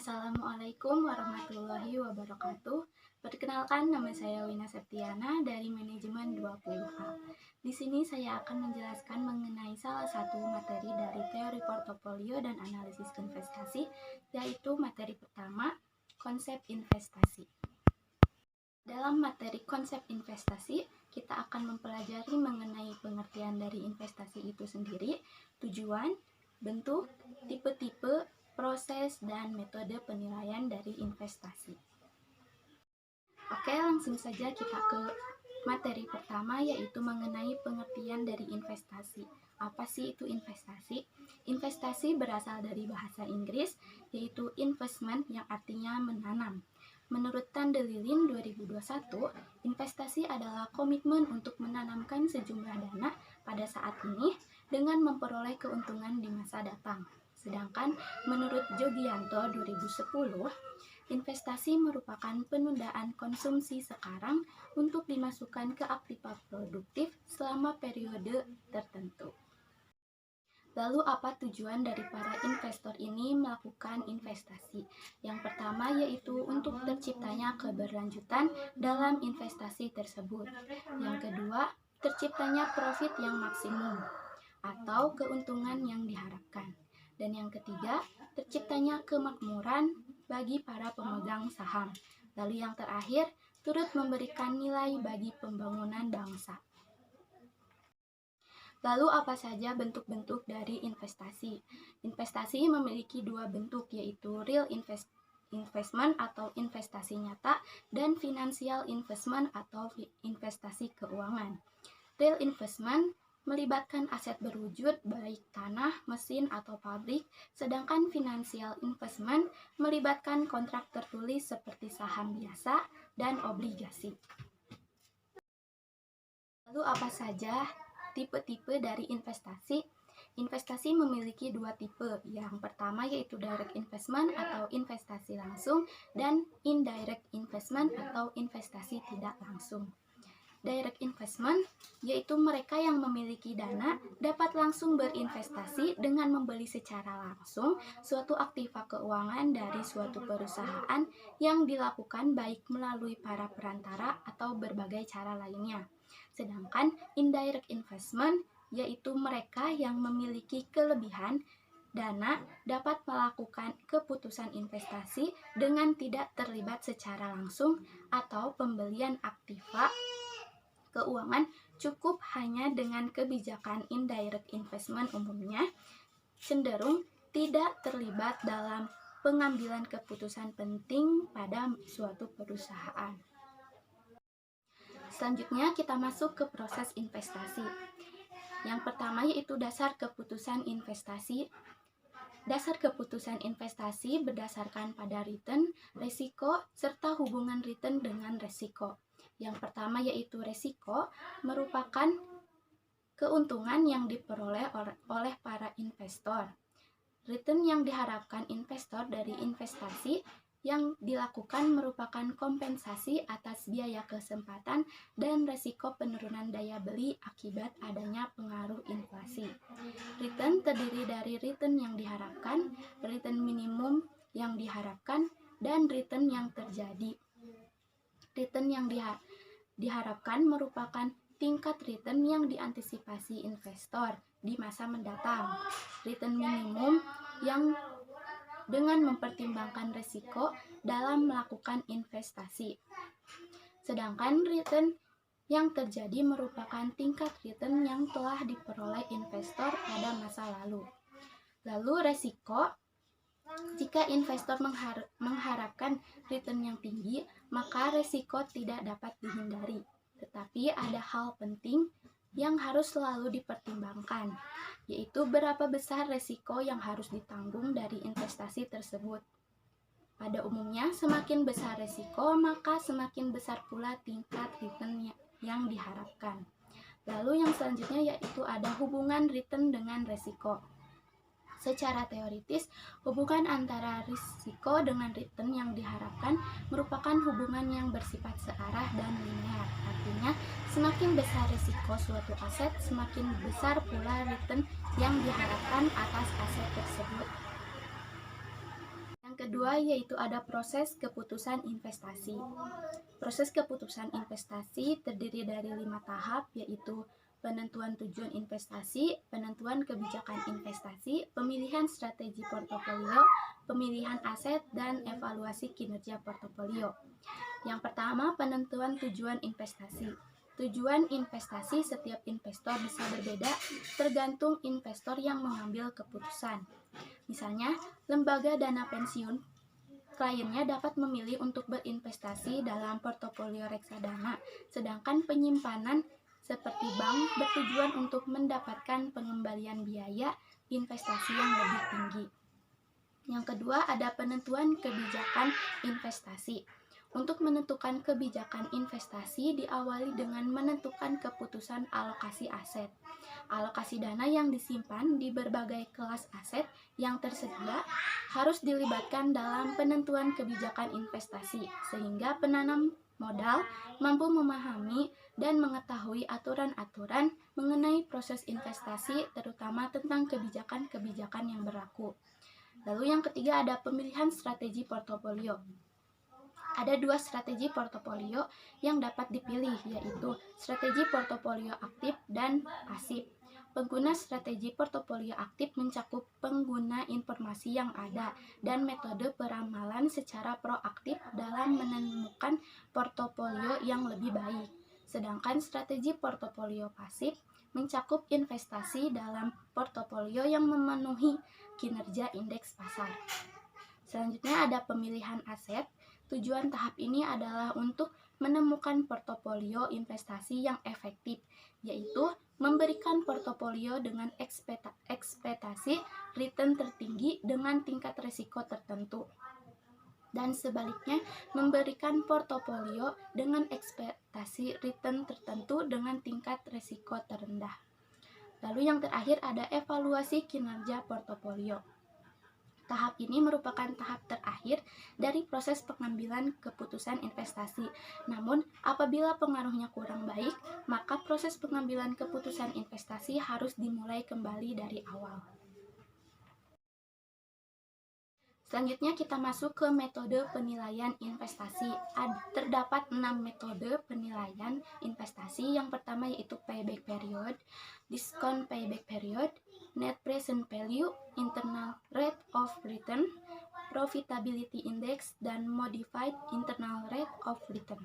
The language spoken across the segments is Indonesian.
Assalamualaikum warahmatullahi wabarakatuh. Perkenalkan, nama saya Wina Septiana dari Manajemen 20A. Di sini saya akan menjelaskan mengenai salah satu materi dari teori portofolio dan analisis investasi, yaitu materi pertama, konsep investasi. Dalam materi konsep investasi, kita akan mempelajari mengenai pengertian dari investasi itu sendiri, tujuan, bentuk, tipe-tipe, proses, dan metode penilaian dari investasi. Oke, langsung saja kita ke materi pertama, yaitu mengenai pengertian dari investasi. Apa sih itu investasi? Investasi berasal dari bahasa Inggris, yaitu investment yang artinya menanam. Menurut Tandelilin 2021, investasi adalah komitmen untuk menanamkan sejumlah dana pada saat ini dengan memperoleh keuntungan di masa datang. Sedangkan menurut Jogianto 2010, investasi merupakan penundaan konsumsi sekarang untuk dimasukkan ke aktiva produktif selama periode tertentu. Lalu apa tujuan dari para investor ini melakukan investasi? Yang pertama yaitu untuk terciptanya keberlanjutan dalam investasi tersebut. Yang kedua, terciptanya profit yang maksimum atau keuntungan yang diharapkan. Dan yang ketiga, terciptanya kemakmuran bagi para pemegang saham. Lalu yang terakhir, turut memberikan nilai bagi pembangunan bangsa. Lalu apa saja bentuk-bentuk dari investasi? Investasi memiliki dua bentuk, yaitu real investment atau investasi nyata dan financial investment atau investasi keuangan. Real investment melibatkan aset berwujud baik tanah, mesin, atau pabrik, sedangkan financial investment melibatkan kontrak tertulis seperti saham biasa dan obligasi. Lalu apa saja tipe-tipe dari investasi? Investasi memiliki dua tipe. Yang pertama yaitu direct investment atau investasi langsung dan indirect investment atau investasi tidak langsung. Direct investment yaitu mereka yang memiliki dana dapat langsung berinvestasi dengan membeli secara langsung suatu aktiva keuangan dari suatu perusahaan yang dilakukan baik melalui para perantara atau berbagai cara lainnya. Sedangkan indirect investment yaitu mereka yang memiliki kelebihan dana dapat melakukan keputusan investasi dengan tidak terlibat secara langsung atau pembelian aktiva keuangan cukup hanya dengan kebijakan indirect investment umumnya cenderung tidak terlibat dalam pengambilan keputusan penting pada suatu perusahaan. Selanjutnya kita masuk ke proses investasi. Yang pertama yaitu dasar keputusan investasi. Dasar keputusan investasi berdasarkan pada return, resiko, serta hubungan return dengan resiko. Yang pertama yaitu resiko merupakan keuntungan yang diperoleh oleh para investor. Return yang diharapkan investor dari investasi yang dilakukan merupakan kompensasi atas biaya kesempatan dan resiko penurunan daya beli akibat adanya pengaruh inflasi. Return terdiri dari return yang diharapkan, return minimum yang diharapkan, dan return yang terjadi. Return yang diharapkan merupakan tingkat return yang diantisipasi investor di masa mendatang. Return minimum yang dengan mempertimbangkan risiko dalam melakukan investasi. Sedangkan return yang terjadi merupakan tingkat return yang telah diperoleh investor pada masa lalu. Lalu resiko, jika investor mengharapkan return yang tinggi, maka resiko tidak dapat dihindari. Tetapi ada hal penting yang harus selalu dipertimbangkan, yaitu berapa besar resiko yang harus ditanggung dari investasi tersebut. Pada umumnya, semakin besar resiko, maka semakin besar pula tingkat return yang diharapkan. Lalu yang selanjutnya yaitu ada hubungan return dengan resiko. Secara teoritis, hubungan antara risiko dengan return yang diharapkan merupakan hubungan yang bersifat searah dan linear. Artinya, semakin besar risiko suatu aset, semakin besar pula return yang diharapkan atas aset tersebut. Yang kedua yaitu ada proses keputusan investasi. Proses keputusan investasi terdiri dari 5 tahap, yaitu penentuan tujuan investasi, penentuan kebijakan investasi, pemilihan strategi portofolio, pemilihan aset, dan evaluasi kinerja portofolio. Yang pertama, penentuan tujuan investasi. Tujuan investasi setiap investor bisa berbeda tergantung investor yang mengambil keputusan. Misalnya, lembaga dana pensiun kliennya dapat memilih untuk berinvestasi dalam portofolio reksadana, sedangkan penyimpanan seperti bank bertujuan untuk mendapatkan pengembalian biaya investasi yang lebih tinggi. Yang kedua, ada penentuan kebijakan investasi. Untuk menentukan kebijakan investasi diawali dengan menentukan keputusan alokasi aset. Alokasi dana yang disimpan di berbagai kelas aset yang tersedia harus dilibatkan dalam penentuan kebijakan investasi, sehingga penanam modal mampu memahami dan mengetahui aturan-aturan mengenai proses investasi, terutama tentang kebijakan-kebijakan yang berlaku. Lalu yang ketiga ada pemilihan strategi portofolio. Ada 2 strategi portofolio yang dapat dipilih, yaitu strategi portofolio aktif dan pasif. Pengguna strategi portofolio aktif mencakup pengguna informasi yang ada dan metode peramalan secara proaktif dalam menemukan portofolio yang lebih baik. Sedangkan strategi portofolio pasif mencakup investasi dalam portofolio yang memenuhi kinerja indeks pasar. Selanjutnya ada pemilihan aset. Tujuan tahap ini adalah untuk menemukan portofolio investasi yang efektif, yaitu memberikan portofolio dengan ekspektasi return tertinggi dengan tingkat risiko tertentu. Dan sebaliknya, memberikan portofolio dengan ekspektasi return tertentu dengan tingkat risiko terendah. Lalu yang terakhir ada evaluasi kinerja portofolio. Tahap ini merupakan tahap terakhir dari proses pengambilan keputusan investasi. Namun, apabila pengaruhnya kurang baik, maka proses pengambilan keputusan investasi harus dimulai kembali dari awal. Selanjutnya kita masuk ke metode penilaian investasi. Terdapat 6 metode penilaian investasi. Yang pertama yaitu payback period, discount payback period, net present value, internal rate of return, profitability index, dan modified internal rate of return.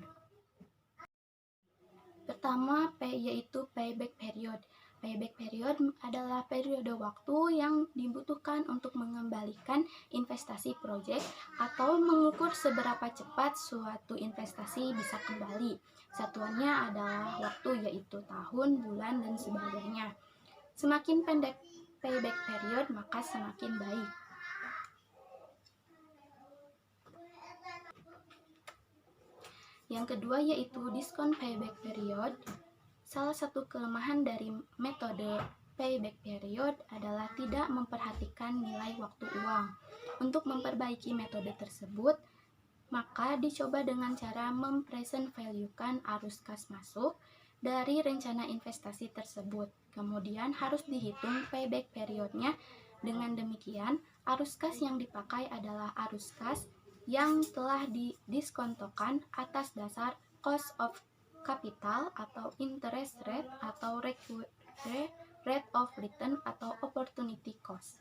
Pertama yaitu payback period. Payback period adalah periode waktu yang dibutuhkan untuk mengembalikan investasi proyek atau mengukur seberapa cepat suatu investasi bisa kembali. Satuannya adalah waktu, yaitu tahun, bulan, dan sebagainya. Semakin pendek payback period, maka semakin baik. Yang kedua yaitu discount payback period. Salah satu kelemahan dari metode payback period adalah tidak memperhatikan nilai waktu uang. Untuk memperbaiki metode tersebut, maka dicoba dengan cara mempresent value-kan arus kas masuk dari rencana investasi tersebut. Kemudian harus dihitung payback periodnya. Dengan demikian, arus kas yang dipakai adalah arus kas yang telah didiskontokan atas dasar cost of capital atau interest rate atau rate of return atau opportunity cost.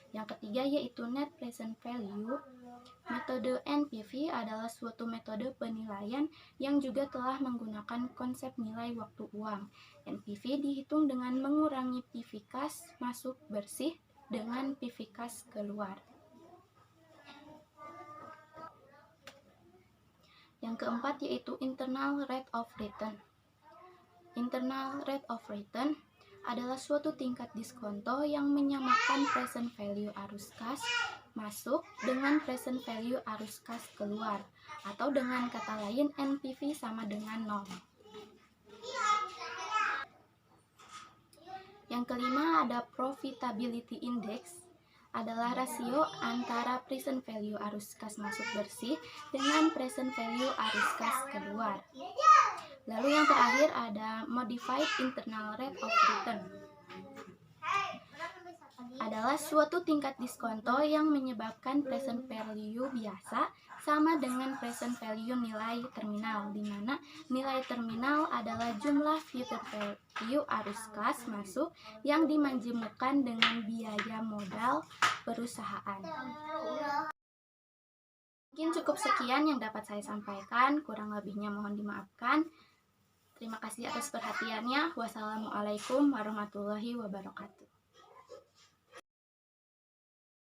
Yang ketiga yaitu net present value. Metode NPV adalah suatu metode penilaian yang juga telah menggunakan konsep nilai waktu uang. NPV dihitung dengan mengurangi PV kas masuk bersih dengan PV kas keluar. Yang keempat yaitu internal rate of return. Internal rate of return adalah suatu tingkat diskonto yang menyamakan present value arus kas masuk dengan present value arus kas keluar, atau dengan kata lain NPV sama dengan 0. Yang kelima ada profitability index, adalah rasio antara present value arus kas masuk bersih dengan present value arus kas keluar. Lalu yang terakhir ada modified internal rate of return. adalah suatu tingkat diskonto yang menyebabkan present value biasa sama dengan present value nilai terminal, di mana nilai terminal adalah jumlah future value arus kas masuk yang dimajemukkan dengan biaya modal perusahaan. Mungkin cukup sekian yang dapat saya sampaikan, kurang lebihnya mohon dimaafkan. Terima kasih atas perhatiannya. Wassalamualaikum warahmatullahi wabarakatuh.